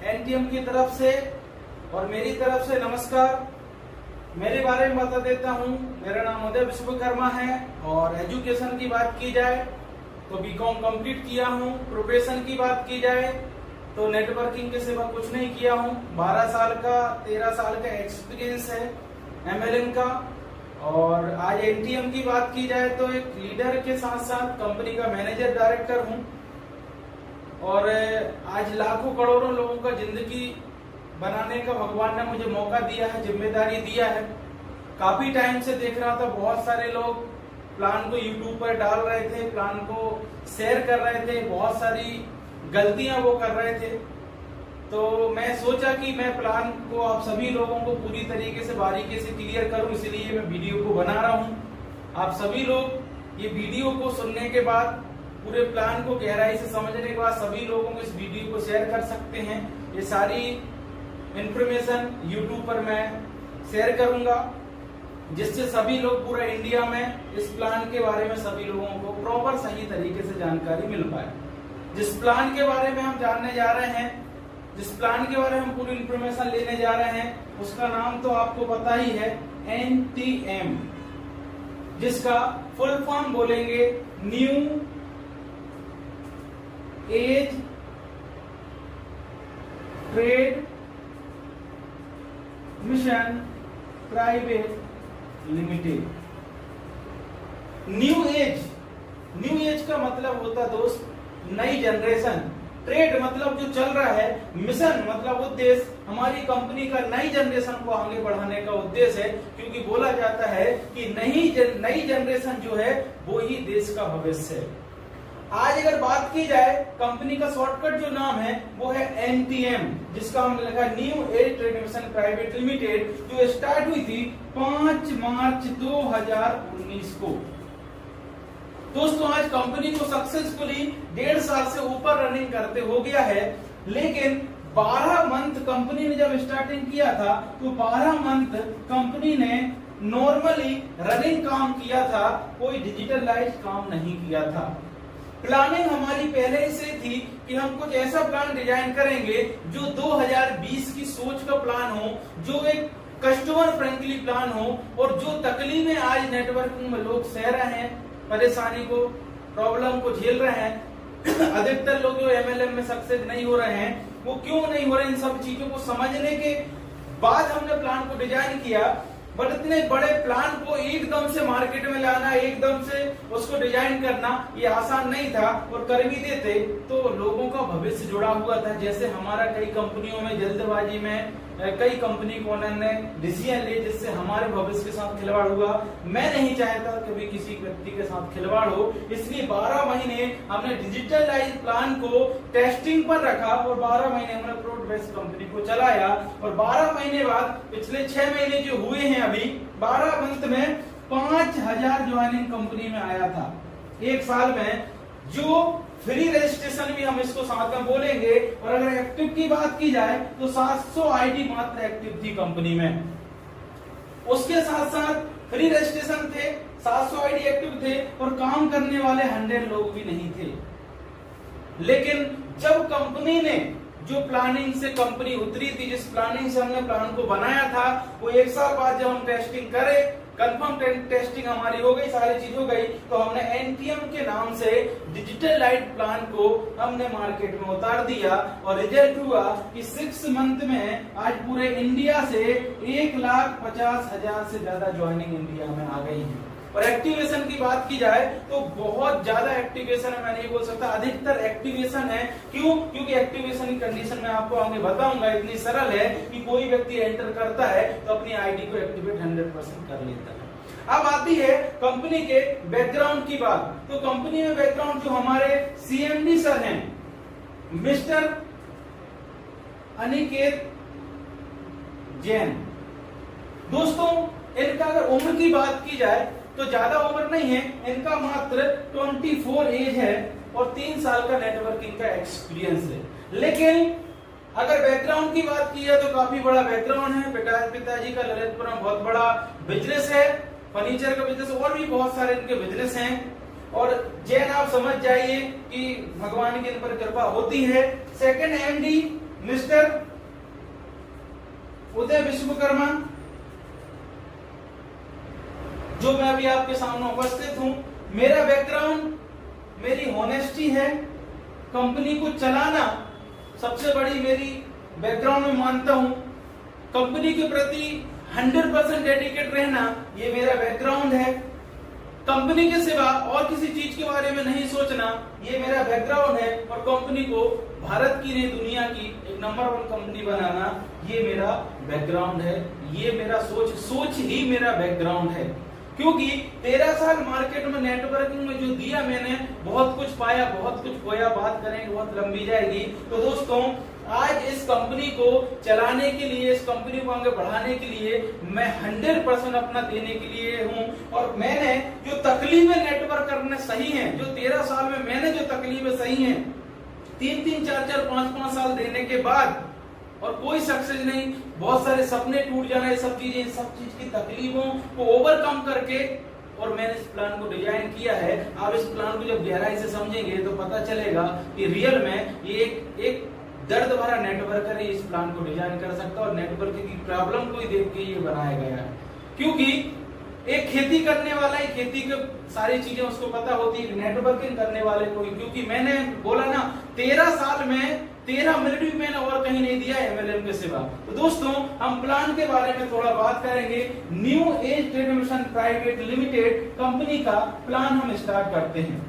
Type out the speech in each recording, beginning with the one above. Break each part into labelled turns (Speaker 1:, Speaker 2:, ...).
Speaker 1: NTM की तरफ से और मेरी तरफ से नमस्कार। मेरे बारे में बता देता हूँ, मेरा नाम उदय विश्वकर्मा है और एजुकेशन की बात की जाए तो बीकॉम कंप्लीट किया हूँ। प्रोफेशन की बात की जाए तो नेटवर्किंग के सिवा कुछ नहीं किया हूँ। 12 साल का 13 साल का एक्सपीरियंस है एमएलएम का। और आज एनटीएम की बात की जाए तो एक लीडर के साथ साथ कंपनी का मैनेजर डायरेक्टर हूँ और आज लाखों करोड़ों लोगों का जिंदगी बनाने का भगवान ने मुझे मौका दिया है, जिम्मेदारी दिया है। काफी टाइम से देख रहा था बहुत सारे लोग प्लान को यूट्यूब पर डाल रहे थे, प्लान को शेयर कर रहे थे, बहुत सारी गलतियां वो कर रहे थे। तो मैं सोचा कि मैं प्लान को आप सभी लोगों को पूरी तरीके से बारीकी से क्लियर करूं, इसलिए मैं वीडियो को बना रहा हूं। आप सभी लोग ये वीडियो को सुनने के बाद, पूरे प्लान को गहराई से समझने के बाद सभी लोगों को इस वीडियो को शेयर कर सकते हैं। ये सारी इंफॉर्मेशन यूट्यूब पर मैं शेयर करूंगा जिससे सभी लोग पूरा इंडिया में इस प्लान के बारे में सभी लोगों को प्रॉपर सही तरीके से जानकारी मिल पाए। जिस प्लान के बारे में हम जानने जा रहे हैं, जिस प्लान के बारे में हम पूरी इंफॉर्मेशन लेने जा रहे हैं, उसका नाम तो आपको पता ही है, एनटीएम, जिसका फुल फॉर्म बोलेंगे new age trade mission private limited. New age का मतलब होता दोस्त नई जनरेशन। ट्रेड मतलब जो चल रहा है, मिशन मतलब उद्देश्य, हमारी कंपनी का नई जनरेशन को आगे बढ़ाने का उद्देश्य है, क्योंकि बोला जाता है कि नई जनरेशन जो है वो ही देश का भविष्य है। आज अगर बात की जाए कंपनी का शॉर्टकट जो नाम है वो है एनटीएम, जिसका हमने लिखा new age trade mission private limited, जो स्टार्ट हुई थी 5 मार्च 2019 को। दोस्तों आज कंपनी को सक्सेसफुली 1.5 साल से ऊपर रनिंग करते हो गया है, लेकिन 12 मंथ कंपनी ने जब स्टार्टिंग किया था तो 12 मंथ कंपनी ने नॉर्मली रनिंग काम किया था, कोई डिजिटलाइज काम नहीं किया था। प्लानिंग हमारी पहले से थी कि हम कुछ ऐसा प्लान डिजाइन करेंगे जो 2020 की सोच का प्लान हो, जो एक कस्टमर फ्रेंडली प्लान हो और जो तकलीफें आज नेटवर्किंग में लोग सह रहे हैं, परेशानी को, प्रॉब्लम को झेल रहे हैं। अधिकतर लोग जो एमएलएम में सक्सेस नहीं हो रहे हैं, वो क्यों नहीं हो रहे, इन सब चीजों को समझने के बाद हमने प्लान को डिजाइन किया। बट इतने बड़े प्लान को एकदम से मार्केट में लाना, एकदम से उसको डिजाइन करना, ये आसान नहीं था। और कर भी देते तो लोगों का भविष्य जुड़ा हुआ था। जैसे हमारा कई कंपनियों में जल्दबाजी में कई कंपनी को उन्होंने डिसीजन लिए जिससे हमारे भविष्य के साथ खिलवाड़ हुआ। मैं नहीं चाहता कभी किसी व्यक्ति के साथ खिलवाड़ हो, इसलिए 12 महीने हमने डिजिटलाइज प्लान को टेस्टिंग पर रखा और 12 महीने हमने प्रोडक्ट बेस्ड कंपनी को चलाया। और 12 महीने बाद पिछले 6 महीने जो हुए हैं, अभी 12 मंथ में 5000 ज्वाइनिंग कंपनी में आया था। एक साल में जो फ्री रजिस्ट्रेशन भी हम इसको साथ में बोलेंगे। और अगर एक्टिव की बात की जाए तो 700 आईडी मात्र एक्टिव थी कंपनी में। उसके साथ साथ फ्री रजिस्ट्रेशन थे, 700 आईडी एक्टिव थे और काम करने वाले 100 लोग भी नहीं थे। लेकिन जब कंपनी ने जो प्लानिंग से कंपनी उतरी थी, जिस प्लानिंग से हमने प्लान को बनाया था, वो 1 साल बाद जब हम टेस्टिंग करें, कंफर्म टेस्टिंग हमारी हो गई, सारी चीज हो गई, तो हमने एनटीएम के नाम से डिजिटलाइज प्लान को हमने मार्केट में उतार दिया। और रिजल्ट हुआ कि 6 मंथ में आज पूरे इंडिया से 1,50,000 से ज्यादा ज्वाइनिंग इंडिया में आ गई है। और एक्टिवेशन की बात की जाए तो बहुत ज्यादा एक्टिवेशन है, मैं नहीं बोल सकता, अधिकतर एक्टिवेशन है। क्यों? क्योंकि एक्टिवेशन की कंडीशन में आपको आगे बताऊंगा। इतनी सरल है कि कोई व्यक्ति एंटर करता है तो अपनी आईडी को एक्टिवेट 100% कर लेता है। अब आती है कंपनी के बैकग्राउंड की बात। तो कंपनी में बैकग्राउंड जो हमारे सीएमडी सर हैं, मिस्टर अनिकेत जैन। दोस्तों इनका अगर उम्र की बात की जाए तो ज्यादा उम्र नहीं है, इनका मात्र 24 एज है और 3 साल का नेटवर्किंग का एक्सपीरियंस है। लेकिन अगर बैकग्राउंड की बात की है तो काफी बड़ा बैकग्राउंड है। पिताजी का ललितपुर में बहुत बड़ा बिजनेस है, फर्नीचर का बिजनेस, और भी बहुत सारे इनके बिजनेस हैं। और जैन आप समझ जाइए कि भगवान की इन पर कृपा होती है। सेकंड एमडी मिस्टर उदय विश्वकर्मा, जो मैं अभी आपके सामने उपस्थित हूं। मेरा बैकग्राउंड, मेरी ऑनेस्टी है, कंपनी को चलाना सबसे बड़ी मेरी बैकग्राउंड में मानता हूं, कंपनी के प्रति 100% डेडिकेट रहना ये मेरा बैकग्राउंड है, कंपनी के सिवा और किसी चीज के बारे में नहीं सोचना ये मेरा बैकग्राउंड है, और कंपनी को भारत की नहीं दुनिया की एक नंबर 1 कंपनी बनाना ये मेरा बैकग्राउंड है। ये मेरा सोच ही मेरा बैकग्राउंड है, क्योंकि 13 साल मार्केट में नेटवर्किंग में जो दिया मैंने, बहुत कुछ पाया, बहुत कुछ खोया, बात करेंगे बहुत लंबी जाएगी। तो दोस्तों, आज इस कंपनी को चलाने के लिए, इस कंपनी को आगे बढ़ाने के लिए मैं 100% अपना देने के लिए हूं। और मैंने जो तकलीफें नेटवर्क करने सही हैं, जो 13 साल में मैंने जो तकलीफें सही हैं, 3-3, 4-4, 5-5 साल देने के बाद, और कोई सक्सेस नहीं, बहुत सारे सपने टूट जाना, ये सब चीजें, सब चीज की तकलीफों को ओवरकम करके, और मैंने इस प्लान को डिजाइन किया है। आप इस प्लान को जब गहराई से समझेंगे तो पता चलेगा कि रियल में ये एक दर्द भरा नेटवर्कर ही इस प्लान को डिजाइन कर सकता है, और नेटवर्क की प्रॉब्लम को ही देख के ये बनाया गया है। क्योंकि एक खेती करने वाला ही खेती के सारी चीजें उसको पता होती है, नेटवर्किंग करने वाले को ही, क्योंकि मैंने बोला ना 13 साल में 13 मिनट भी मैंने और कहीं नहीं दिया MLM के सिवा। तो दोस्तों, हम प्लान के बारे में थोड़ा बात करेंगे। New age trade mission private limited company का प्लान हम स्टार्ट करते हैं।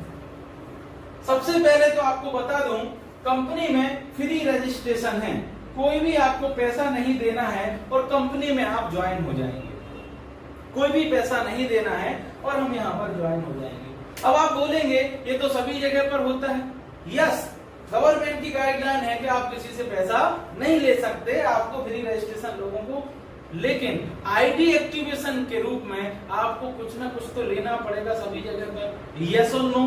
Speaker 1: सबसे पहले तो आपको बता दूं, कंपनी में फ्री रजिस्ट्रेशन है, कोई भी आपको पैसा नहीं देना है और कंपनी में आप ज्वाइन हो जाएंगे। कोई भी पैसा नहीं देना है और हम यहाँ पर ज्वाइन हो जाएंगे। अब आप बोलेंगे ये तो सभी जगह पर होता है। यस, गवर्नमेंट की गाइडलाइन है कि आप किसी से पैसा नहीं ले सकते, आपको फ्री रजिस्ट्रेशन लोगों को, लेकिन आईडी एक्टिवेशन के रूप में आपको कुछ ना कुछ तो लेना पड़ेगा सभी जगह पर। यस और नो,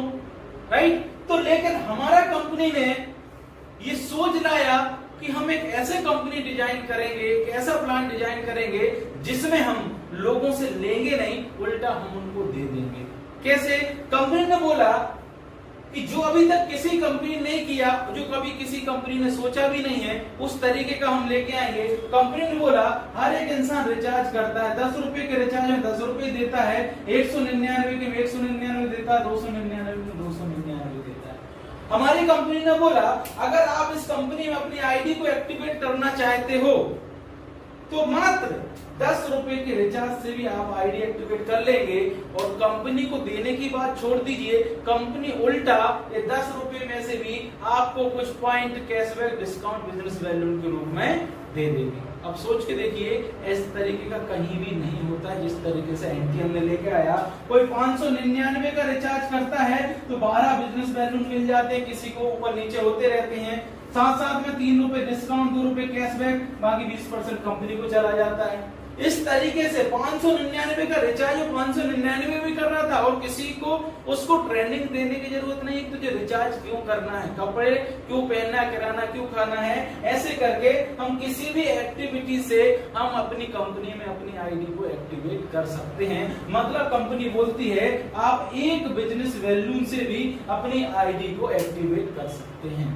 Speaker 1: राइट? तो लेकिन हमारा कंपनी ने ये सोच लाया कि हम एक ऐसे कंपनी डिजाइन करेंगे, एक ऐसा प्लान डिजाइन करेंगे जिसमें हम लोगों से लेंगे नहीं, उल्टा हम उनको दे देंगे। कैसे? कंपनी ने बोला कि जो अभी तक किसी कंपनी ने नहीं किया, जो कभी किसी कंपनी ने सोचा भी नहीं है, उस तरीके का हम लेके आएंगे। कंपनी ने बोला हर एक इंसान रिचार्ज करता है, 10 रुपए के रिचार्ज में 10 रुपए देता है, 199 के 199 देता है, 299 में 299 देता है। हमारी कंपनी ने बोला अगर आप इस कंपनी में अपनी आईडी को एक्टिवेट करना चाहते हो तो मात्र 10 रुपए के रिचार्ज से भी आप आईडी एक्टिवेट कर लेंगे, और कंपनी को देने की बात छोड़ दीजिए, कंपनी उल्टा ये 10 रुपए में से भी आपको कुछ point cashback discount business value के रूप में दे देगी। अब सोच के देखिए, इस तरीके का कहीं भी नहीं होता है जिस तरीके से एनटीएम ने लेके आया। कोई 599 का रिचार्ज करता है तो 12 बिजनेस वैल्यू मिल जाते हैं, किसी को ऊपर नीचे होते रहते हैं, साथ साथ में 3 रुपए डिस्काउंट, 2 रुपए कैशबैक, बाकी 20% कंपनी को चला जाता है। इस तरीके से 599 का रिचार्ज 599 भी कर रहा था, और किसी को उसको ट्रेनिंग देने की जरूरत नहीं, तुझे रिचार्ज क्यों करना है, कपड़े क्यों पहनना, किराना क्यों खाना है। ऐसे करके हम किसी भी एक्टिविटी से हम अपनी कंपनी में अपनी आईडी को एक्टिवेट कर सकते हैं। मतलब कंपनी बोलती है आप एक बिजनेस वैल्यू से भी अपनी आईडी को एक्टिवेट कर सकते हैं।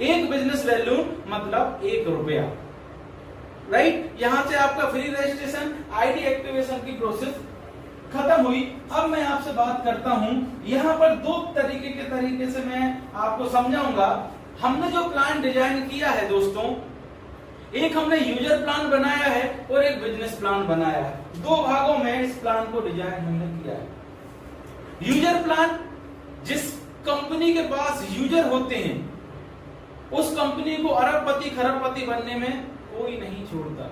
Speaker 1: एक बिजनेस वैल्यू मतलब 1 रुपया, राइट? यहां से आपका फ्री रजिस्ट्रेशन, आईडी एक्टिवेशन की प्रोसेस खत्म हुई। अब मैं आपसे बात करता हूं, यहां पर 2 तरीके से मैं आपको समझाऊंगा। हमने जो प्लान डिजाइन किया है दोस्तों, एक हमने यूजर प्लान बनाया है और एक बिजनेस प्लान बनाया है। 2 भागों में इस प्लान को डिजाइन हमने किया है। यूजर प्लान, जिस कंपनी के पास यूजर होते हैं उस कंपनी को अरबपति खरबपति बनने में कोई नहीं छोड़ता,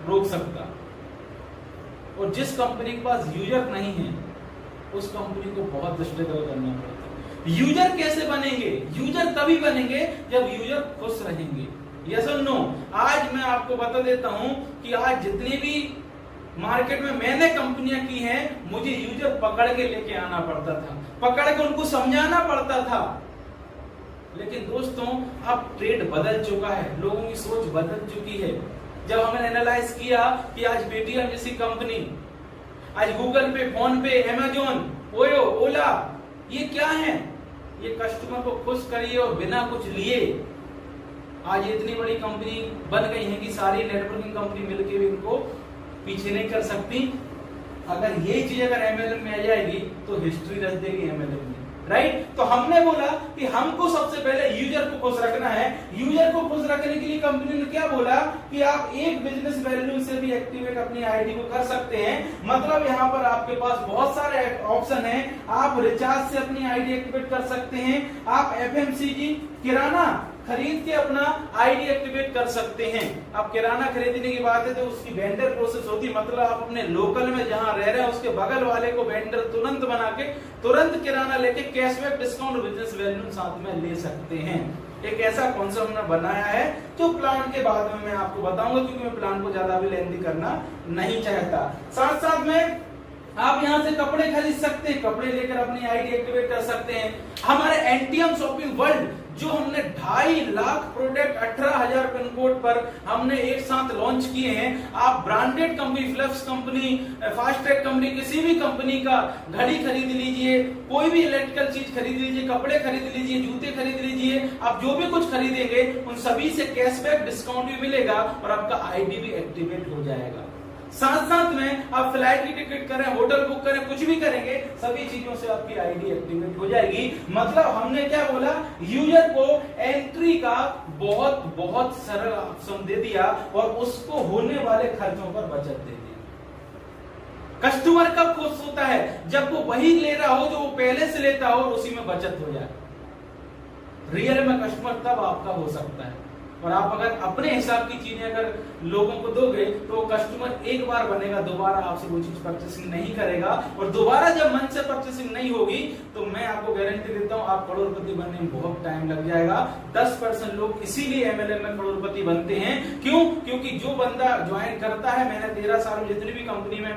Speaker 1: रोक सकता, और जिस कंपनी के पास यूजर नहीं है उस कंपनी को बहुत स्ट्रगल करना पड़ता है। यूजर कैसे बनेंगे? यूजर तभी बनेंगे जब यूजर खुश रहेंगे। यस और नो? आज मैं आपको बता देता हूं कि आज जितनी भी मार्केट में मैंने कंपनियां की हैं, मुझे यूजर पकड़ के लेके आना पड़ता था, पकड़ के उनको समझाना पड़ता था। लेकिन दोस्तों अब ट्रेड बदल चुका है, लोगों की सोच बदल चुकी है। जब हमने एनालाइज किया कि आज पेटीएम जैसी कंपनी, आज गूगल पे, फोन पे, अमेजोन, ओयो, ओला, ये क्या है? ये कस्टमर को खुश करिए और बिना कुछ लिए आज इतनी बड़ी कंपनी बन गई है कि सारी नेटवर्किंग कंपनी मिलकर भी इनको पीछे नहीं कर सकती। अगर ये चीज अगर एमएलएम में आ जाएगी तो हिस्ट्री रच देगी एमएलएम में, राइट। तो हमने बोला कि हमको सबसे पहले यूजर को खुश रखना है। यूजर को खुश रखने के लिए कंपनी ने क्या बोला कि आप एक बिजनेस वैल्यू से भी एक्टिवेट अपनी आईडी को कर सकते हैं। मतलब यहाँ पर आपके पास बहुत सारे ऑप्शन हैं। आप रिचार्ज से अपनी आईडी एक्टिवेट कर सकते हैं, आप एफएमसीजी किराना खरीद के अपना आईडी एक्टिवेट कर सकते हैं। अब किराना खरीदने की बात है तो उसकी वेंडर प्रोसेस होती है, मतलब आप अपने लोकल में जहां रह रहे हैं उसके बगल वाले को वेंडर तुरंत बना के तुरंत किराना लेके कैशबैक डिस्काउंट बिजनेस वैल्यू साथ में ले सकते हैं। एक ऐसा कॉन्सेप्ट हमने बनाया है जो प्लान के बाद में मैं आपको बताऊंगा, क्योंकि मैं प्लान को ज्यादा भी लेंथी करना नहीं चाहता। साथ साथ में आप यहाँ से कपड़े खरीद सकते हैं, कपड़े लेकर अपनी आईडी एक्टिवेट कर सकते हैं। हमारे एनटीएम शॉपिंग वर्ल्ड जो हमने 2.5 लाख प्रोडक्ट 18,000 पिन कोड पर हमने एक साथ लॉन्च किए हैं। आप branded company, Philips company, Fastrack company, किसी भी कंपनी का घड़ी खरीद लीजिए, कोई भी इलेक्ट्रिकल चीज खरीद लीजिए, कपड़े खरीद लीजिए, जूते खरीद लीजिए, आप जो भी कुछ खरीदेंगे उन सभी से कैशबैक डिस्काउंट भी मिलेगा और आपका आईडी भी एक्टिवेट हो जाएगा। साथ साथ में आप फ्लाइट की टिकट करें, होटल बुक करें, कुछ भी करेंगे, सभी चीजों से आपकी आईडी एक्टिवेट हो जाएगी। मतलब हमने क्या बोला, यूजर को एंट्री का बहुत बहुत सरल ऑप्शन दे दिया और उसको होने वाले खर्चों पर बचत दे दिया। कस्टमर कब खुश होता है, जब वो वही ले रहा हो जो वो पहले से लेता हो और उसी में बचत हो जाए। रियल में कस्टमर तब आपका हो सकता है। और आप अगर अपने हिसाब की चीजें अगर लोगों को दोगे तो कस्टमर एक बार बनेगा, दोबारा आपसे वो चीज परचेसिंग नहीं करेगा। और दोबारा जब मन से परचेसिंग नहीं होगी तो मैं आपको गारंटी देता हूं आप करोड़पति बनने में बहुत टाइम लग जाएगा। 10% लोग इसीलिए एमएलएम में करोड़पति बनते हैं। क्यों? क्योंकि जो बंदा ज्वाइन करता है, मैंने 13 साल में जितनी भी कंपनी में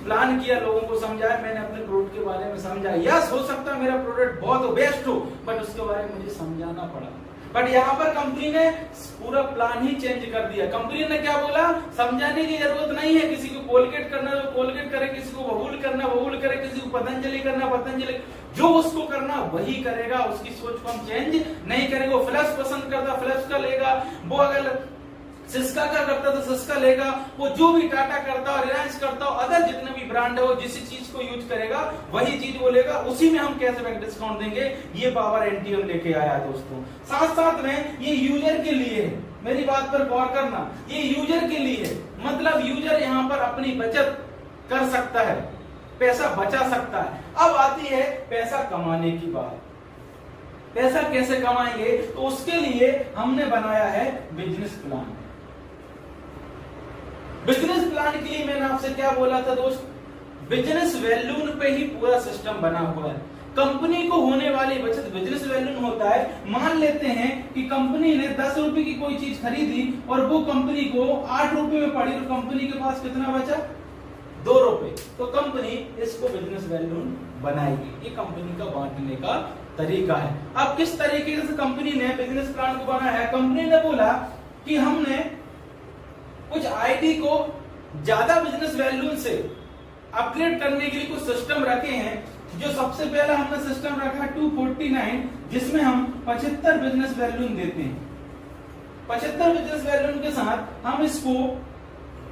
Speaker 1: प्लान किया, लोगों को समझाया, मैंने अपने प्रोडक्ट के बारे में समझा। यस, हो सकता है मेरा प्रोडक्ट बहुत बेस्ट हो, बट उसके बारे में मुझे समझाना पड़ा। बट यहाँ पर कंपनी ने पूरा प्लान ही चेंज कर दिया। कंपनी ने क्या बोला, समझाने की जरूरत नहीं है। किसी को कोलगेट करना तो कोलगेट करे, किसी को बबूल करना बबूल करे, किसी को पतंजलि करना पतंजलि, जो उसको करना वही करेगा। उसकी सोच को हम चेंज नहीं करेंगे। वो फ्लैश पसंद करता फ्लैश का लेगा, वो अगर सिस्का का करता तो सिस्का लेगा, वो जो भी टाटा करता हो, रिलायंस करता हो, अदर जितने भी ब्रांड है वो जिस चीज को यूज करेगा वही चीज वो लेगा, उसी में हम कैशबैक डिस्काउंट देंगे। ये पावर एनटीएम लेके आया दोस्तों। साथ साथ में ये यूजर के लिए है, मेरी बात पर गौर करना, ये यूजर के लिए है। मतलब यूजर यहाँ पर अपनी बचत कर सकता है, पैसा बचा सकता है। अब आती है पैसा कमाने की बात। पैसा कैसे कमाएंगे, तो उसके लिए हमने बनाया है बिजनेस प्लान। बिजनेस प्लान के लिए मैंने आपसे क्या बोला था दोस्त, बिजनेस वैल्यून पे ही पूरा सिस्टम बना हुआ है। कंपनी को होने वाली बचत बिजनेस वैल्यून होता है। मान लेते हैं कि कंपनी ने 10 रुपए की कोई चीज खरीदी और वो कंपनी को 8 रुपए में पड़ी और कंपनी के पास कितना बचा, 2 रुपए, तो कंपनी इसको बिजनेस वैल्यून बनाएगी। ये कंपनी का बांटने का तरीका है। अब किस तरीके से कंपनी ने बिजनेस प्लान को बनाया है, कंपनी ने बोला कि हमने कुछ आईडी को ज्यादा बिजनेस वैल्यू से अपग्रेड करने के लिए कुछ सिस्टम रखे हैं। जो सबसे पहला हमने सिस्टम रखा 249, जिसमें हम 75 बिजनेस वैल्यू देते हैं। 75 बिजनेस वैल्यू के साथ हम इसको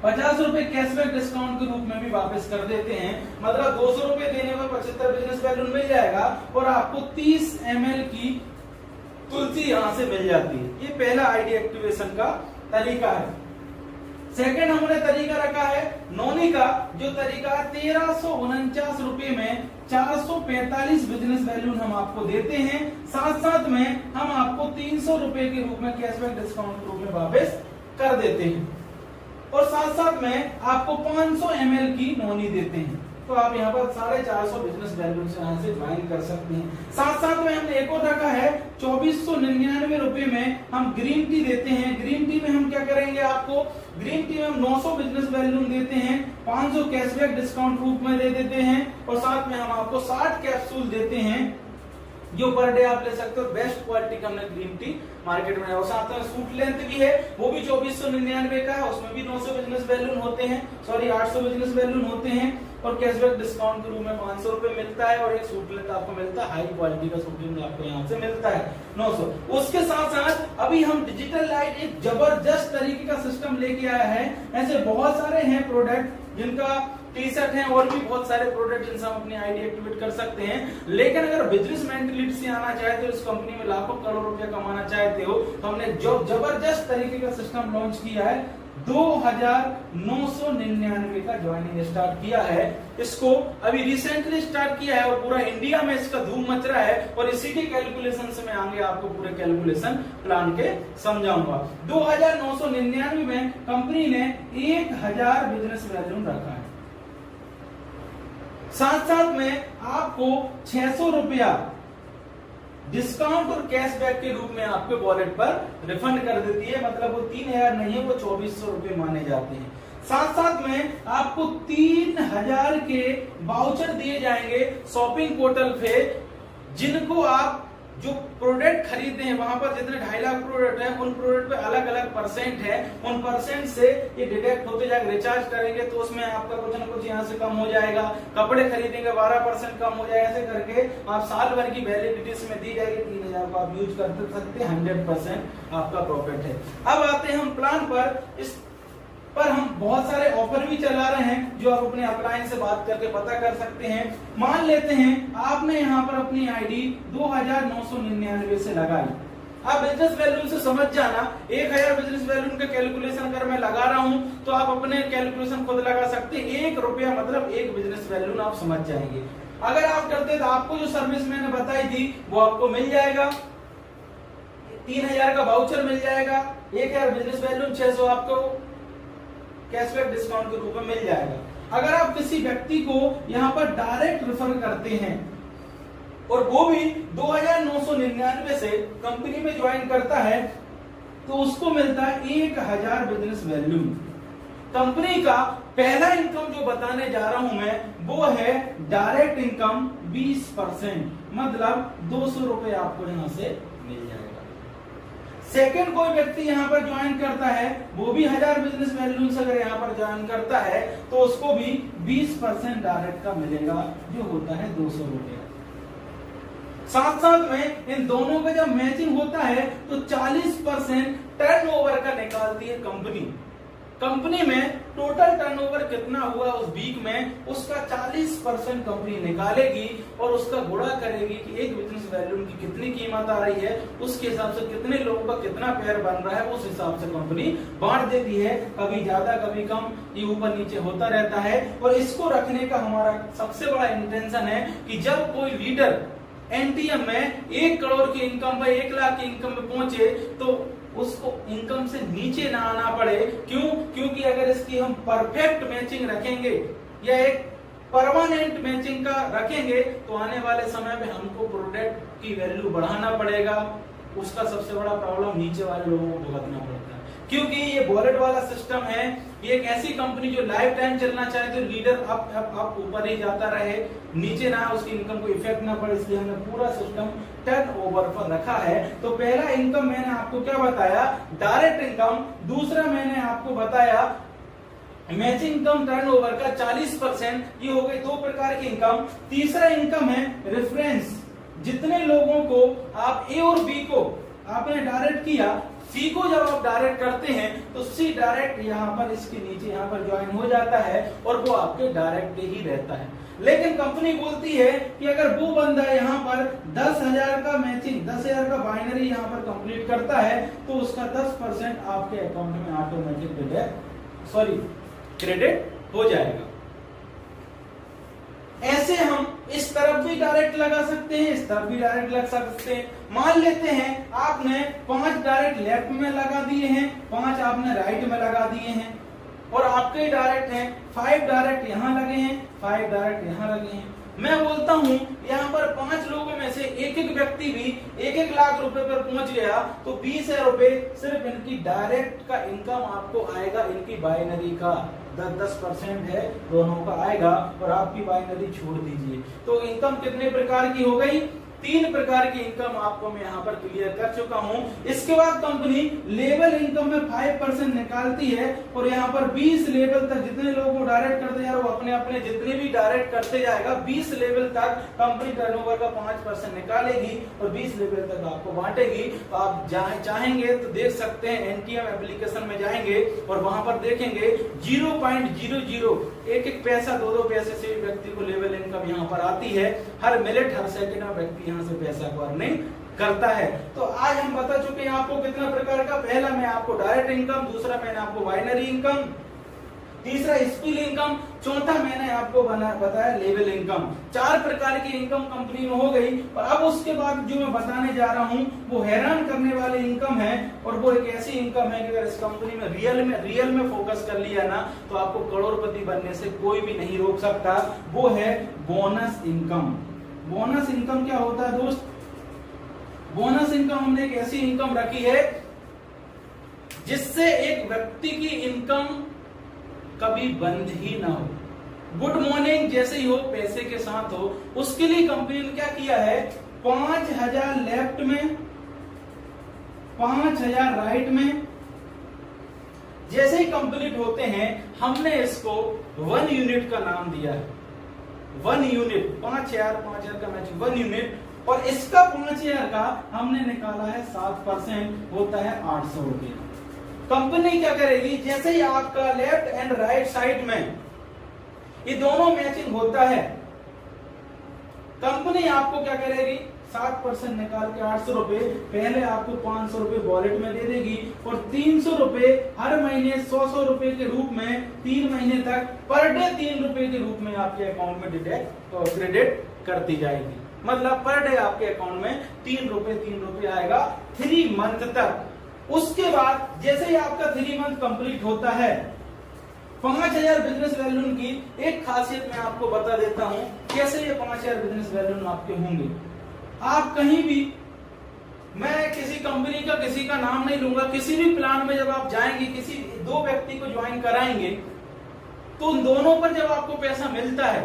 Speaker 1: 50 रुपए कैशबैक डिस्काउंट के रूप में भी वापस कर देते हैं। मतलब 200 रुपए देने पर 75 बिजनेस वैल्यू मिल जाएगा और आपको 30 ml की तुलसी यहां से मिल जाती है। ये पहला आईडी एक्टिवेशन का तरीका है। सेकंड हमने तरीका रखा है नोनी का, जो तरीका 1349 रुपए में 445 बिजनेस वैल्यू हम आपको देते हैं। साथ साथ में हम आपको 300 रुपए के रूप में कैशबैक डिस्काउंट के रूप में वापस कर देते हैं और साथ साथ में आपको 500 ml की नोनी देते हैं। तो आप यहाँ पर 450 बिजनेस वैल्यू से यहाँ से ज्वाइन कर सकते हैं। साथ साथ में हमने एक और रखा है 2499 रुपए में हम ग्रीन टी देते हैं। ग्रीन टी में हम क्या करेंगे, आपको ग्रीन टी में हम 900 बिजनेस वैल्यू देते हैं, 500 कैशबैक डिस्काउंट रूप में दे देते हैं और साथ में हम आपको 60 कैप्सूल देते हैं जो पर डे आप ले सकते हो। बेस्ट क्वालिटी का हमने ग्रीन टी मार्केट में है। और साथ में सूट लेंथ भी है, वो भी 2499 का है, उसमें भी 900 बिजनेस बैलून होते हैं, सॉरी 800 बिजनेस बैलून होते हैं। और कैशबैक डिस्काउंट के रूप में 500 रुपए मिलता है, और एक सूट लेंथ आपको मिलता है, हाई क्वालिटी का सूट लेंथ आपको यहाँ से मिलता है 900। उसके साथ साथ अभी हम डिजिटल लाइट एक जबरदस्त तरीके का सिस्टम लेके आया है। ऐसे बहुत सारे हैं प्रोडक्ट जिनका टी शर्ट है, और भी बहुत सारे प्रोडक्ट जिनसे हम अपनी आईडी एक्टिवेट कर सकते हैं। लेकिन अगर बिजनेस मेंटलिटी से आना चाहते हो, इस कंपनी में लाखों करोड़ रुपया कमाना चाहते हो, तो हमने जो जबरदस्त तरीके का सिस्टम लॉन्च किया है। 2999 का ज्वाइनिंग स्टार्ट किया है। इसको अभी रिसेंटली स्टार्ट किया है और पूरा इंडिया में इसका धूम मच रहा है। और इसी के कैलकुलेशन से मैं आगे आपको पूरे कैलकुलेशन प्लान के समझाऊंगा। 2999 में कंपनी ने 1000 बिजनेस बैलून रखा है। साथ साथ में आपको 600 रुपया डिस्काउंट और कैशबैक के रूप में आपके वॉलेट पर रिफंड कर देती है। मतलब वो 3000 नहीं है, वो 2400 रुपए माने जाते हैं। साथ साथ में आपको 3000 के वाउचर दिए जाएंगे शॉपिंग पोर्टल पे, जिनको आप जो प्रोडक्ट खरीदते हैं, वहां पर जितने 2.5 लाख प्रोडक्ट हैं, उन प्रोडक्ट पे अलग अलग परसेंट है। उन परसेंट से ये डिडक्ट होते जाएगा। रिचार्ज करेंगे तो उसमें आपका कुछ ना कुछ यहाँ से कम हो जाएगा। कपड़े खरीदेंगे 12% कम हो जाएगा। ऐसे करके आप साल भर की वैलिडिटी इसमें दी जाएगी। 3000 को आप यूज कर सकते हैं, 100% आपका प्रॉफिट है। अब आते हैं हम प्लान पर। इस पर हम बहुत सारे ऑफर भी चला रहे हैं, जो आप अपने अपलाइन से बात करके पता कर सकते हैं। मान लेते हैं आपने यहाँ पर अपनी आईडी 2999 से लगाई। आप बिजनेस वैल्यू से समझ जाना, 1000 बिजनेस वैल्यू का कैलकुलेशन अगर मैं लगा रहा हूं, तो आप अपने कैलकुलेशन खुद लगा सकते हैं। 1 रुपया मतलब 1 बिजनेस वैल्यू आप समझ जाएंगे। अगर आप करते तो आपको जो सर्विस मैंने बताई थी वो आपको मिल जाएगा। 3000 का वाउचर मिल जाएगा, 1000 बिजनेस वैल्यू, 600 आपको कैशबैक डिस्काउंट के रूप में मिल जाएगा। अगर आप किसी व्यक्ति को यहाँ पर डायरेक्ट रेफर करते हैं, और वो भी 2999 से कंपनी में ज्वाइन करता है, तो उसको मिलता है 1000 बिजनेस वैल्यू। कंपनी का पहला इनकम जो बताने जा रहा हूं मैं, वो है डायरेक्ट इनकम 20%, मतलब 200 रुपए आपको यहां से मिल जाएगा। सेकंड कोई व्यक्ति यहाँ पर ज्वाइन करता है, वो भी 1000 बिजनेस वैल्यू से अगर यहाँ पर ज्वाइन करता है, तो उसको भी 20% डायरेक्ट का मिलेगा, जो होता है 200 रुपया। साथ साथ में इन दोनों का जब मैचिंग होता है, तो 40% टर्नओवर का निकालती है कंपनी। कंपनी में टोटल टर्नओवर कितना हुआ उस वीक में, उसका 40% कंपनी निकालेगी और उसका गुणा करेगी कि एक बिजनेस वैल्यू की कितनी कीमत आ रही है, उसके हिसाब से कितने लोगों का कितना पेयर बन रहा है, उस हिसाब से कंपनी बांट देती है। कभी ज्यादा कभी कम, ये ऊपर नीचे होता रहता है। और इसको रखने का हमारा सबसे बड़ा इंटेंशन है कि जब कोई लीडर एनटीएम में 1 करोड़ की इनकम पर 1 लाख की इनकम में पहुंचे, तो उसको इनकम से नीचे ना आना पड़े। क्यों? क्योंकि अगर इसकी हम परफेक्ट मैचिंग रखेंगे या एक परमानेंट मैचिंग का रखेंगे, तो आने वाले समय में हमको प्रोडक्ट की वैल्यू बढ़ाना पड़ेगा। उसका सबसे बड़ा प्रॉब्लम नीचे वाले लोगों को भुगतना पड़ता है, क्योंकि ये वॉलेट वाला सिस्टम है। ये एक ऐसी कंपनी जो लाइफ टाइम चलना चाहे, तो लीडर अप ऊपर ही जाता रहे, नीचे ना उसकी इनकम को इफेक्ट ना पड़े, इसलिए हमने पूरा सिस्टम टर्नओवर पर रखा है। तो पहला इनकम मैंने आपको क्या बताया, डायरेक्ट इनकम। दूसरा मैंने आपको बताया मैचिंग इनकम टर्नओवर का 40%। ये हो गई 2 प्रकार की इनकम। तीसरा इनकम है रेफरेंस। जितने लोगों को आप ए और बी को आपने डायरेक्ट किया, सी को जब आप डायरेक्ट करते हैं, तो सी डायरेक्ट यहाँ पर इसके नीचे यहाँ पर ज्वाइन हो जाता है और वो आपके डायरेक्ट ही रहता है। लेकिन कंपनी बोलती है कि अगर वो बंदा यहाँ पर 10,000 का मैचिंग, 10,000 का बाइनरी यहाँ पर कंप्लीट करता है, तो उसका 10% आपके अकाउंट में ऑटोमेटिक क्रेडिट हो जाएगा। ऐसे हम इस तरफ भी डायरेक्ट लगा सकते हैं, इस तरफ भी डायरेक्ट लगा सकते हैं। मान लेते हैं आपने 5 डायरेक्ट लेफ्ट में लगा दिए हैं, 5 आपने राइट में लगा दिए हैं, और आपके डायरेक्ट हैं 5 डायरेक्ट यहाँ लगे हैं, 5 डायरेक्ट यहाँ लगे हैं। मैं बोलता हूँ यहाँ पर 5 लोगों में से एक व्यक्ति भी 1 लाख रुपए पर पहुंच गया, तो 20,000 रुपए सिर्फ इनकी डायरेक्ट का इनकम आपको आएगा। इनकी बाइनरी का 10% है, दोनों का आएगा, और आपकी बाइनरी छोड़ दीजिए। तो इनकम कितने प्रकार की हो गई? 3 प्रकार की इनकम आपको मैं यहाँ पर क्लियर कर चुका हूँ। इसके बाद कंपनी लेवल इनकम में 5% निकालती है और यहाँ पर 20 लेवल तक जितने लोगों को डायरेक्ट करते जा रहे वो अपने अपने जितने भी डायरेक्ट करते जाएगा 20 लेवल तक कंपनी टर्नओवर का 5% निकालेगी और 20 लेवल तक आपको बांटेगी। तो आप चाहेंगे तो देख सकते हैं, एनटीएम एप्लीकेशन में जाएंगे और वहां पर देखेंगे 0.00 एक पैसा 2 पैसे से व्यक्ति को लेवल इनकम यहाँ पर आती है। हर मिनट हर सेकंड में व्यक्ति यहाँ से पैसा को अर्निंग करता है। तो आज हम बता चुके हैं आपको कितना प्रकार का। पहला मैं आपको डायरेक्ट इनकम, दूसरा मैंने आपको बाइनरी इनकम, तीसरा स्किल इनकम, चौथा मैंने आपको बताया लेवल इनकम। 4 प्रकार की इनकम कंपनी में हो गई। और अब उसके बाद जो मैं बताने जा रहा हूं वो हैरान करने वाली इनकम है और वो एक ऐसी इनकम है कि अगर इस कंपनी में रियल में फोकस कर लिया ना तो आपको करोड़पति बनने से कोई भी नहीं रोक सकता। वो है बोनस इनकम। बोनस इनकम क्या होता है दोस्त? बोनस इनकम हमने एक ऐसी इनकम रखी है जिससे एक व्यक्ति की इनकम कभी बंद ही ना हो। गुड मॉर्निंग जैसे ही हो पैसे के साथ हो, उसके लिए कंपनी ने क्या किया है, 5000 लेफ्ट में 5000 राइट में जैसे ही कंप्लीट होते हैं हमने इसको 1 यूनिट का नाम दिया है। 1 यूनिट 5000 का मैच 1 यूनिट और इसका 5000 का हमने निकाला है 7% होता है 800 रुपये। कंपनी क्या करेगी, जैसे ही आपका लेफ्ट एंड राइट साइड में ये दोनों मैचिंग होता है, कंपनी आपको क्या करेगी, 7% निकाल के 800 रुपए पहले आपको 500 रुपए वॉलेट में दे देगी और 300 रुपए हर महीने 100 रुपए के रूप में 3 महीने तक पर डे 3 रुपए के रूप में आपके अकाउंट में क्रेडिट करती जाएगी। मतलब पर डे आपके अकाउंट में 3 रुपए आएगा 3 मंथ तक। उसके बाद जैसे ही आपका 3 मंथ कंप्लीट होता है, 5000 बिजनेस वैल्यू की एक खासियत मैं आपको बता देता हूं कैसे ये 5000 बिजनेस वैल्यू आपके होंगे। आप कहीं भी, मैं किसी कंपनी का किसी का नाम नहीं लूंगा, किसी भी प्लान में जब आप जाएंगे, किसी 2 व्यक्ति को ज्वाइन कराएंगे तो उन दोनों पर जब आपको पैसा मिलता है,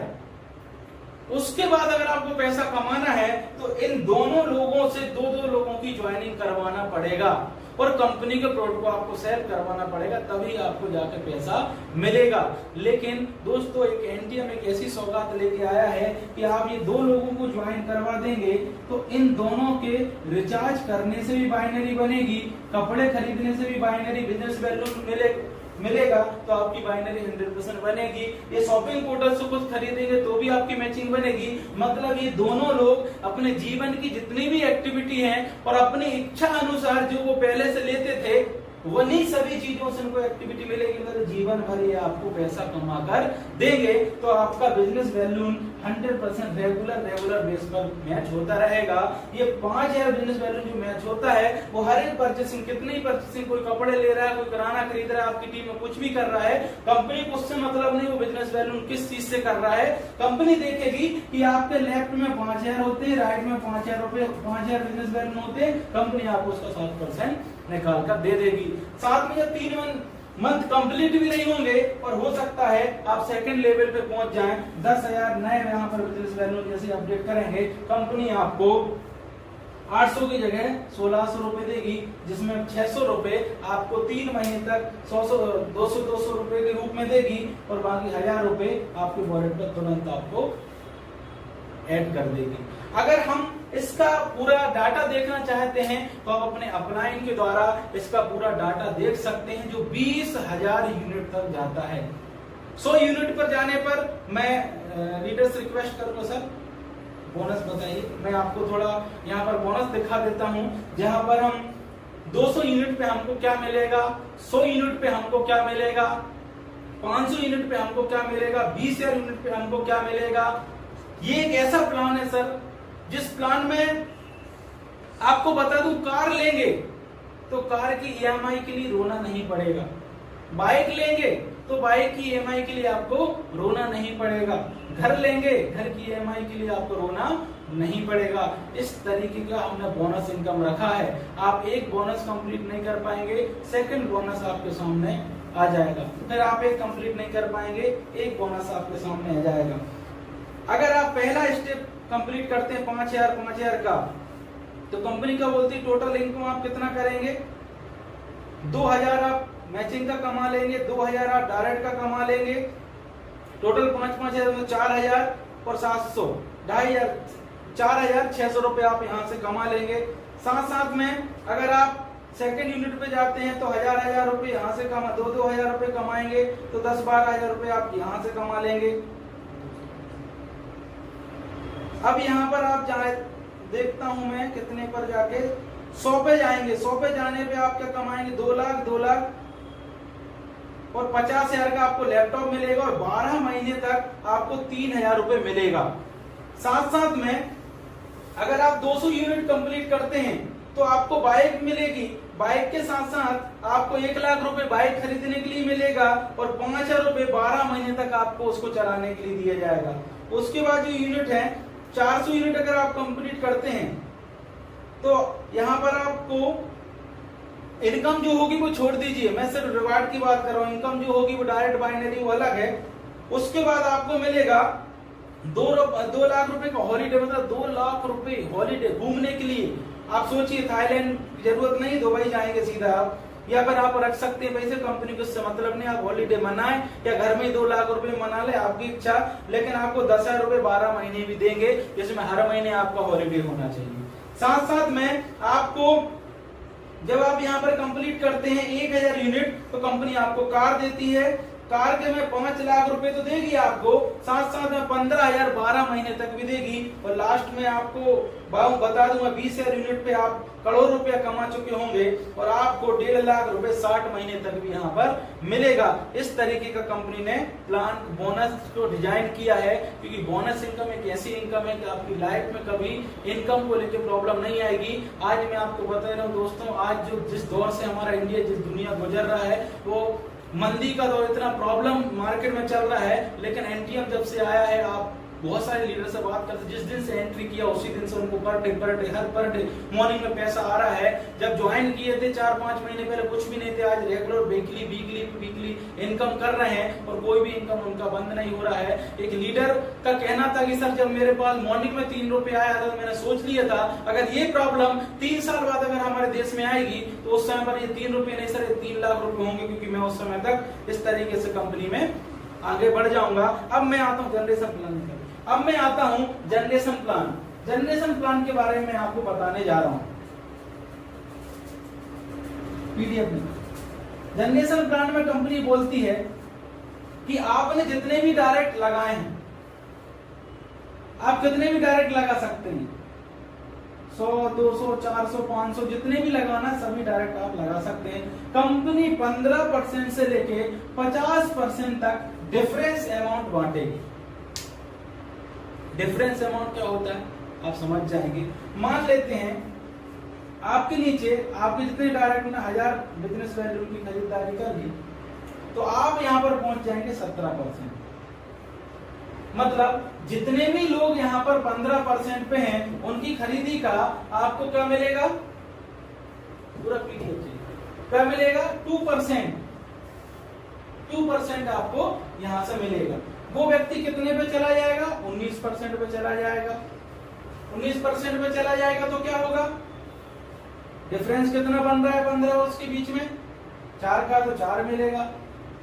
Speaker 1: उसके बाद अगर आपको पैसा कमाना है तो इन दोनों लोगों से 2 लोगों की ज्वाइनिंग करवाना पड़ेगा और कंपनी के प्रोडक्ट को आपको सेल करवाना पड़ेगा, तभी आपको जाकर पैसा मिलेगा। लेकिन दोस्तों एक एनटीएम एक ऐसी सौगात लेके आया है कि आप ये 2 लोगों को ज्वाइन करवा देंगे तो इन दोनों के रिचार्ज करने से भी बाइनरी बनेगी, कपड़े खरीदने से भी बाइनरी बिजनेस वैल्यू मिलेगा तो आपकी बाइनरी 100% बनेगी। ये शॉपिंग पोर्टल से कुछ खरीदेंगे तो भी आपकी मैचिंग बनेगी। मतलब ये दोनों लोग अपने जीवन की जितनी भी एक्टिविटी है और अपनी इच्छा अनुसार जो वो पहले से लेते थे वही सभी चीजों से उनको एक्टिविटी मिलेगी, मतलब जीवन भर ये आपको पैसा कमा कर देंगे। तो आपका बिजनेस वैल्यू 100% रेगुलर बेस पर मैच होता रहेगा। ये 5000 बिजनेस वैल्यू जो मैच होता है वो हर एक परचेसिंग, कितनी परचेसिंग, कोई कपड़े ले रहा है, कोई किराना खरीद रहा है, आपकी टीम में कुछ भी कर रहा है, कंपनी को उससे मतलब नहीं वो बिजनेस वैल्यू किस चीज से कर रहा है। कंपनी देखेगी कि आपके लेफ्ट में 5000 होते हैं, राइट में 5000 बिजनेस वैल्यू होते हैं, कंपनी आपको उसका 7% निकाल कर दे देगी। साथ में जब 3 मंथ कंप्लीट भी नहीं होंगे और हो सकता है आप सेकंड लेवल पे पहुंच जाएं, 10,000 नए यहाँ पर बिजनेस वैल्यू जैसे अपडेट करेंगे, कंपनी आपको 800 की जगह 1600 रुपए देगी, जिसमें 600 रुपए आपको 3 महीने तक 200 रुपए के रूप में देगी और बाकी 1000 रुपए आपके वॉलेट पर तुरंत आपको ऐड कर देगी। अगर हम इसका पूरा डाटा देखना चाहते हैं तो आप अपने अपलाइन के द्वारा इसका पूरा डाटा देख सकते हैं जो 20,000 यूनिट तक जाता है। 100 यूनिट पर जाने पर मैं रीडर्स रिक्वेस्ट करूंगा सर बोनस बताइए। मैं आपको थोड़ा यहाँ पर बोनस दिखा देता हूं, जहां पर हम 200 यूनिट पे हमको क्या मिलेगा, 100 यूनिट पे हमको क्या मिलेगा, 500 यूनिट पे हमको क्या मिलेगा, 20,000 यूनिट पे हमको क्या मिलेगा। ये एक ऐसा प्लान है सर जिस प्लान में आपको बता दूं, कार लेंगे तो कार की ईएमआई के लिए रोना नहीं पड़ेगा, बाइक लेंगे तो बाइक की ईएमआई के लिए आपको रोना नहीं पड़ेगा, घर लेंगे घर की ईएमआई के लिए आपको रोना नहीं पड़ेगा। इस तरीके का हमने बोनस इनकम रखा है। आप एक बोनस कंप्लीट नहीं कर पाएंगे, सेकंड बोनस आपके सामने आ जाएगा, फिर आप एक कंप्लीट नहीं कर पाएंगे, एक बोनस आपके सामने आ जाएगा। अगर आप पहला स्टेप कंप्लीट करते हैं 5,000 का, तो कंपनी का बोलती है टोटल इनकम आप कितना करेंगे, 2,000 आप मैचिंग का कमा लेंगे, 2,000 आप डायरेक्ट का कमा लेंगे, टोटल 5,000 तो 4,000 और 700, 2,500, 4,600 रुपए आप यहाँ से कमा लेंगे। साथ साथ में अगर आप सेकंड यूनिट पे जाते हैं तो 1,000 रुपए यहाँ से कमा 2,000 रुपए कमाएंगे, तो 10-12,000 रुपए आप यहाँ से कमा लेंगे। अब यहाँ पर आप जाए, देखता हूं मैं कितने पर जाके 100 पे जाएंगे। 100 पे जाने पे आप क्या कमाएंगे, 2 लाख और 50,000 का आपको लैपटॉप मिलेगा और 12 महीने तक आपको 3,000 रुपए मिलेगा। साथ साथ में अगर आप 200 यूनिट कंप्लीट करते हैं तो आपको बाइक मिलेगी, बाइक के साथ साथ आपको 1 लाख रुपए बाइक खरीदने के लिए मिलेगा और 5,000 रुपए 12 महीने तक आपको उसको चलाने के लिए दिया जाएगा। उसके बाद जो यूनिट है 400 यूनिट अगर आप कंप्लीट करते हैं तो यहाँ पर आपको इनकम जो होगी वो छोड़ दीजिए, मैं सिर्फ रिवार्ड की बात कर रहा हूँ। इनकम जो होगी वो डायरेक्ट बाइनरी वो अलग है। उसके बाद आपको मिलेगा 2 लाख रुपए का हॉलीडे, मतलब 2 लाख रुपए हॉलीडे घूमने के लिए। आप सोचिए थाईलैंड जरूरत नहीं, दुबई जाएंगे सीधा आप, या फिर आप रख सकते हैं पैसे, कंपनी को इससे मतलब नहीं, आप हॉलीडे मनाएं या घर में 2 लाख रुपए मना ले, आपकी इच्छा। लेकिन आपको 10,000 रुपए 12 महीने भी देंगे, जिसमें हर महीने आपका हॉलीडे होना चाहिए। साथ साथ में आपको जब आप यहाँ पर कंप्लीट करते हैं 1,000 यूनिट तो कंपनी आपको कार देती है। कार के में 5 लाख रुपए तो देगी आपको, साथ साथ में 15,000 12 महीने तक भी देगी। और लास्ट में आपको बता दूंगा 20,000 यूनिट पे आप करोड़ रुपया कमा चुके होंगे और आपको 1.5 लाख रुपए 60 महीने तक भी यहाँ पर मिलेगा। इस तरीके का कंपनी ने प्लान बोनस को डिजाइन किया है, क्योंकि बोनस इनकम एक ऐसी इनकम है कि आपकी लाइफ में कभी इनकम को लेकर प्रॉब्लम नहीं आएगी। आज मैं आपको बता रहा हूँ दोस्तों, आज जो जिस दौर से हमारा इंडिया, जिस दुनिया गुजर रहा है, वो मंदी का दौर, इतना प्रॉब्लम मार्केट में चल रहा है। लेकिन एनटीएम जब से आया है, आप बहुत सारे लीडर से बात करते, जिस दिन से एंट्री किया उसी दिन से उनको पर डे मॉर्निंग में पैसा आ रहा है। जब ज्वाइन किए थे 4-5 महीने पहले कुछ भी नहीं थे, आज रेगुलर वीकली इनकम कर रहे हैं और कोई भी इनकम उनका बंद नहीं हो रहा है। एक लीडर का कहना था कि सर जब मेरे पास मॉर्निंग में 3 रुपए आया था तो मैंने सोच लिया था अगर ये प्रॉब्लम 3 साल बाद अगर हमारे देश में आएगी तो उस समय पर ये 3 रुपए नहीं सर 3 लाख रुपए होंगे, क्योंकि मैं उस समय तक इस तरीके से कंपनी में आगे बढ़ जाऊंगा। अब मैं आता हूँ जनरेशन प्लान पर। अब मैं आता हूं जनरेशन प्लान। जनरेशन प्लान के बारे में आपको बताने जा रहा हूं पीडीएफ में। जनरेशन प्लान में कंपनी बोलती है कि आपने जितने भी डायरेक्ट लगाए हैं, आप कितने भी डायरेक्ट लगा सकते हैं, 100, 200, 400, 500 जितने भी लगाना सभी डायरेक्ट आप लगा सकते हैं। कंपनी 15% से लेके 50% तक डिफरेंस अमाउंट बांटेगी। डिफरेंस अमाउंट क्या होता है आप समझ जाएंगे। मान लेते हैं आपके नीचे आपके जितने डायरेक्ट ने 1000 बिजनेस वैल्यू की खरीदारी कर ली, तो आप यहां पर पहुंच जाएंगे 17%। मतलब जितने भी लोग यहां पर 15% पे हैं उनकी खरीदी का आपको क्या मिलेगा, पूरा पीडीएफ क्या मिलेगा, 2% आपको यहां से मिलेगा। वो व्यक्ति कितने पे चला जाएगा, 19% पे चला जाएगा। 19% पे चला जाएगा तो क्या होगा, डिफरेंस कितना बन रहा है 15 उसके बीच में, 4 का तो 4 मिलेगा।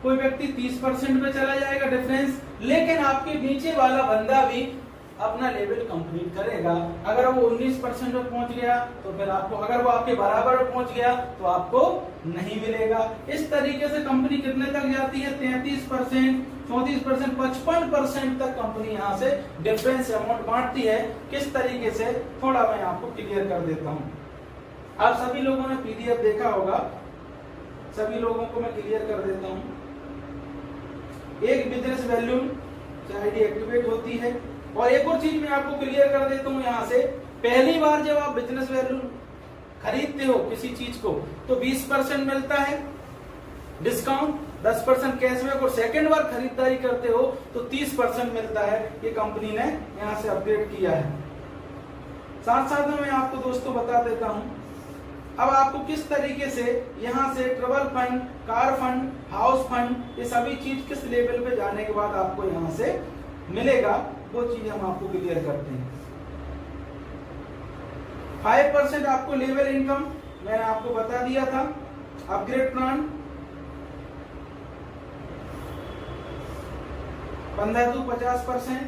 Speaker 1: कोई व्यक्ति 30% पे चला जाएगा डिफरेंस, लेकिन आपके नीचे वाला बंदा भी अपना लेवल कंप्लीट करेगा। अगर वो 19% पे पहुंच गया तो फिर आपको, अगर वो आपके बराबर पहुंच गया तो आपको नहीं मिलेगा। इस तरीके से कंपनी कितने तक जाती है, 33%, 34%, 55% तक कंपनी यहाँ से डिफरेंस अमाउंट बांटती है। किस तरीके से थोड़ा मैं आपको क्लियर कर देता हूँ। आप सभी लोगों ने पीडीएफ देखा होगा, सभी लोगों को मैं क्लियर कर देता हूँ। एक बिजनेस वैल्यू आईडी एक्टिवेट होती है, और एक और चीज मैं आपको क्लियर कर देता हूँ यहाँ से, पहली बार जब आप बिजनेस वैल्यू खरीदते हो किसी चीज को तो 20% मिलता है डिस्काउंट, 10% कैशबैक, और सेकेंड बार खरीदारी करते हो तो 30% मिलता है। ये कंपनी ने यहाँ से अपडेट किया है। साथ साथ में मैं आपको दोस्तों बता देता हूँ अब आपको किस तरीके से यहाँ से travel fund, car fund, house fund, ये सभी चीज किस लेवल पे जाने के बाद आपको यहाँ से मिलेगा, वो चीज हम आपको क्लियर करते हैं। 5% आपको लेवल इनकम मैंने आपको बता दिया था। Upgrade plan 15 to 50%।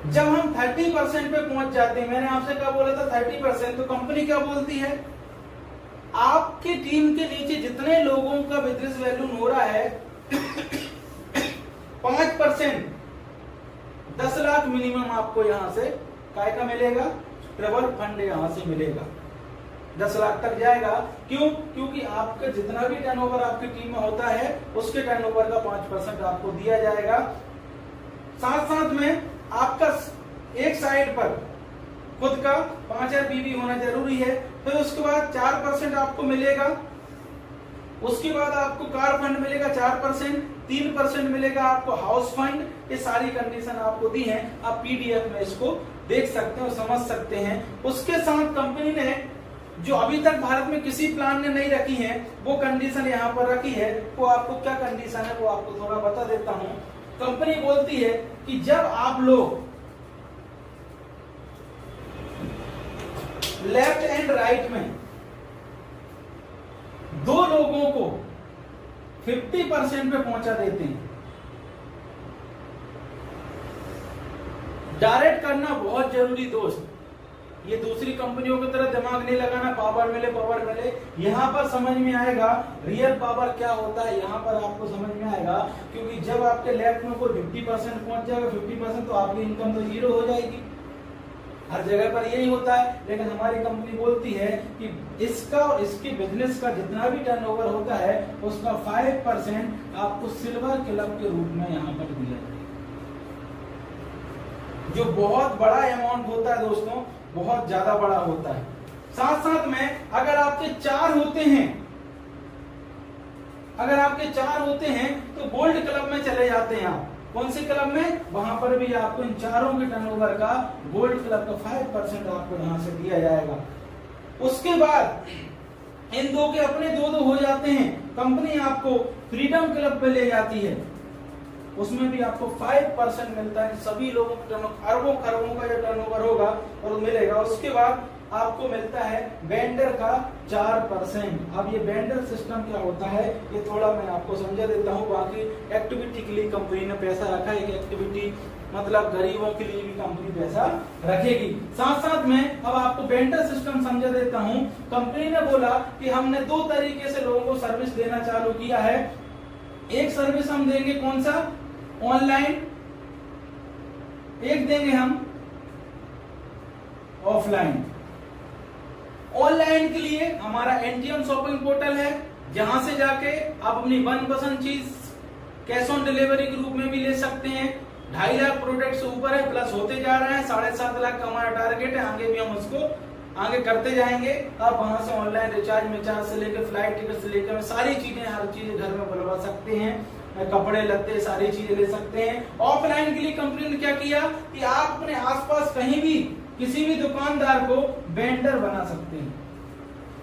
Speaker 1: जब हम 30% पे पहुंच जाते हैं, मैंने आपसे क्या बोला था 30%, तो कंपनी क्या बोलती है, आपकी टीम के नीचे जितने लोगों का बिजनेस वैल्यू हो रहा है 5%, 10 लाख मिनिमम आपको यहां से काय का मिलेगा, ट्रेवल फंड यहां से मिलेगा, 10 लाख तक जाएगा। क्यों? क्योंकि आपका जितना भी टर्नओवर आपकी टीम में होता है उसके टर्नओवर का 5% आपको दिया जाएगा। साथ साथ में आपका एक साइड पर खुद का 5000 बीवी होना जरूरी है। फिर उसके बाद 4% आपको मिलेगा, उसके बाद आपको कार फंड मिलेगा 4%, 3% मिलेगा आपको हाउस फंड। ये सारी कंडीशन आपको दी है, आप पीडीएफ में इसको देख सकते हैं और समझ सकते हैं। उसके साथ कंपनी ने जो अभी तक भारत में किसी प्लान ने नहीं रखी है वो कंडीशन यहाँ पर रखी है। वो आपको क्या कंडीशन है वो आपको थोड़ा बता देता हूं। कंपनी बोलती है कि जब आप लोग लेफ्ट एंड राइट में दो लोगों को 50% पे पहुंचा देते हैं, डायरेक्ट करना बहुत जरूरी दोस्त। ये दूसरी कंपनियों की तरह दिमाग नहीं लगाना, पावर मिले। यहाँ पर समझ में आएगा रियल पावर क्या होता है, यहाँ पर आपको समझ में आएगा। क्योंकि जब आपके लेफ्ट में कोई 50% पहुंच जाएगा, 50%, तो आपकी इनकम तो 0 हो जाएगी। हर जगह पर यही होता है। लेकिन हमारी कंपनी बोलती है कि इसका और इसके बिजनेस का जितना भी टर्नओवर होता है उसका 5% आपको सिल्वर क्लब के रूप में यहाँ पर दिया जाएगा, जो बहुत बड़ा अमाउंट होता है दोस्तों, बहुत ज्यादा बड़ा होता है। साथ साथ में अगर आपके 4 होते हैं तो गोल्ड क्लब में चले जाते हैं आप। कौन से क्लब में? वहां पर भी आपको इन चारों के टर्नओवर का गोल्ड क्लब का 5% आपको यहां से दिया जाएगा। उसके बाद इन दो के अपने 2 हो जाते हैं, कंपनी आपको फ्रीडम क्लब पे ले जाती है, उसमें भी आपको 5% मिलता है। सभी लोगों को अरबों खरबों का जो टर्नओवर होगा और मिलेगा। उसके बाद आपको मिलता है वेंडर का 4%। अब ये वेंडर सिस्टम क्या होता है ये थोड़ा मैं आपको समझा देता हूँ। बाकी एक्टिविटी के लिए कंपनी ने पैसा रखा है, एक एक्टिविटी मतलब गरीबों के लिए भी कंपनी पैसा रखेगी। साथ साथ में अब आपको वेंडर सिस्टम समझा देता हूँ। कंपनी ने बोला कि हमने 2 तरीके से लोगों को सर्विस देना चालू किया है। एक सर्विस हम देंगे कौन सा, ऑनलाइन, एक देंगे हम ऑफलाइन। ऑनलाइन के लिए हमारा एनटीएम शॉपिंग पोर्टल है, जहां से जाके आप अपनी मनपसंद चीज कैश ऑन डिलीवरी के रूप में भी ले सकते हैं। 2.5 लाख प्रोडक्ट से ऊपर है, प्लस होते जा रहे हैं। 7.5 लाख का हमारा टारगेट है, आगे भी हम उसको आगे करते जाएंगे। आप वहां से ऑनलाइन रिचार्ज में चार्ज से लेकर फ्लाइट टिकट से लेकर सारी चीजें, हर चीज घर में बुलवा सकते हैं। कपड़े लत्ते सारी चीजें ले सकते हैं। ऑफलाइन के लिए कंपनी ने क्या किया कि आप अपने आसपास कहीं भी किसी भी दुकानदार को वेंडर बना सकते हैं।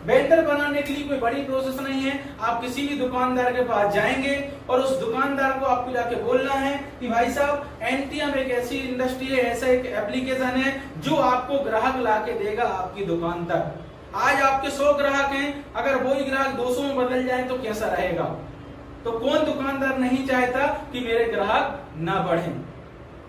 Speaker 1: वेंडर बनाने के लिए कोई बड़ी प्रोसेस नहीं है। आप किसी भी दुकानदार के पास जाएंगे और उस दुकानदार को आपको जाके बोलना है कि भाई साहब एनटीएम एक ऐसी इंडस्ट्री है, ऐसा एक एप्लीकेशन है जो आपको ग्राहक लाके देगा आपकी दुकान तक। आज आपके 100 ग्राहक हैं, अगर वही ग्राहक 200 में बदल जाए तो कैसा रहेगा? तो कौन दुकानदार नहीं चाहता कि मेरे ग्राहक ना बढ़ें।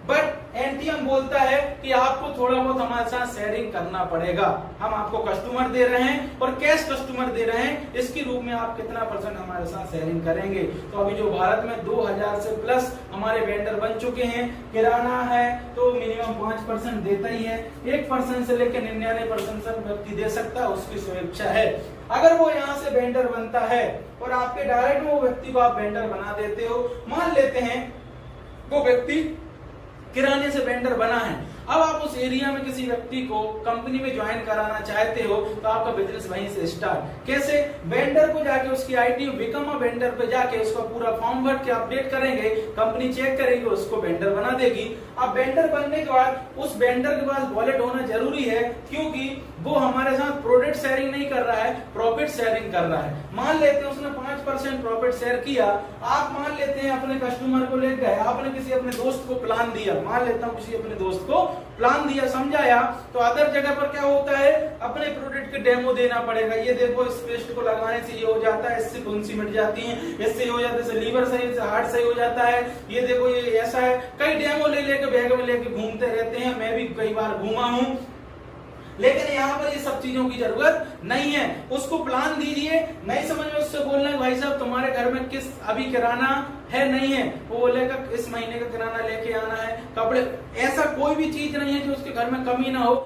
Speaker 1: बट एनटीएम बोलता है कि आपको थोड़ा बहुत हमारे साथ शेयरिंग करना पड़ेगा। हम आपको कस्टमर दे रहे हैं और कैश कस्टमर दे रहे हैं, इसके रूप में आप कितना % हमारे साथ शेयरिंग करेंगे। तो अभी जो भारत में 2000 से प्लस हमारे वेंडर बन चुके हैं। किराना है तो मिनिमम 5% देता ही है, 1% से लेकर 99% तक व्यक्ति दे सकता है, उसकी स्वेच्छा है। अगर वो यहाँ से वेंडर बनता है और आपके डायरेक्ट वो व्यक्ति को आप वेंडर बना देते हो, मान लेते हैं वो व्यक्ति किराने से वेंडर बना है, अब आप उस एरिया में किसी व्यक्ति को कंपनी में ज्वाइन कराना चाहते हो तो आपका बिजनेस वहीं से स्टार्ट। कैसे? वेंडर को जाके उसकी आईडी बिकम अ वेंडर पे जाके उसका पूरा फॉर्म भर के अपडेट करेंगे, कंपनी चेक करेगी, उसको वेंडर बना देगी। अब वेंडर बनने के बाद उस वेंडर के पास वॉलेट होना जरूरी है, क्योंकि वो हमारे साथ प्रोडक्ट शेयरिंग नहीं कर रहा है, प्रॉफिट शेयरिंग कर रहा है। मान लेते हैं उसने 5% प्रॉफिट शेयर किया, आप मान लेते हैं अपने कस्टमर को ले गए, आपने किसी अपने दोस्त को प्लान दिया, मान लेता हूं किसी अपने दोस्त को प्लान दिया, समझाया, तो अदर जगह पर क्या होता है, अपने प्रोडक्ट के डेमो देना पड़ेगा। ये देखो इस पेस्ट को लगाने से ये हो जाता है, इससे फुंसी मिट जाती है, इससे हो जाता है, लीवर सही, इससे हार्ट सही हो जाता है, ये देखो ये ऐसा है। कई डेमो ले लेके बैग में लेके घूमते रहते हैं, मैं भी कई बार घूमा हूँ, लेकिन यहाँ पर ये सब चीजों की जरूरत नहीं है। उसको प्लान दीजिए, नहीं समझ में उससे बोलना है भाई साहब तुम्हारे घर में किस अभी किराना है नहीं है, वो बोलेगा इस महीने का किराना लेके आना है, कपड़े, ऐसा कोई भी चीज नहीं है जो उसके घर में कमी ना हो।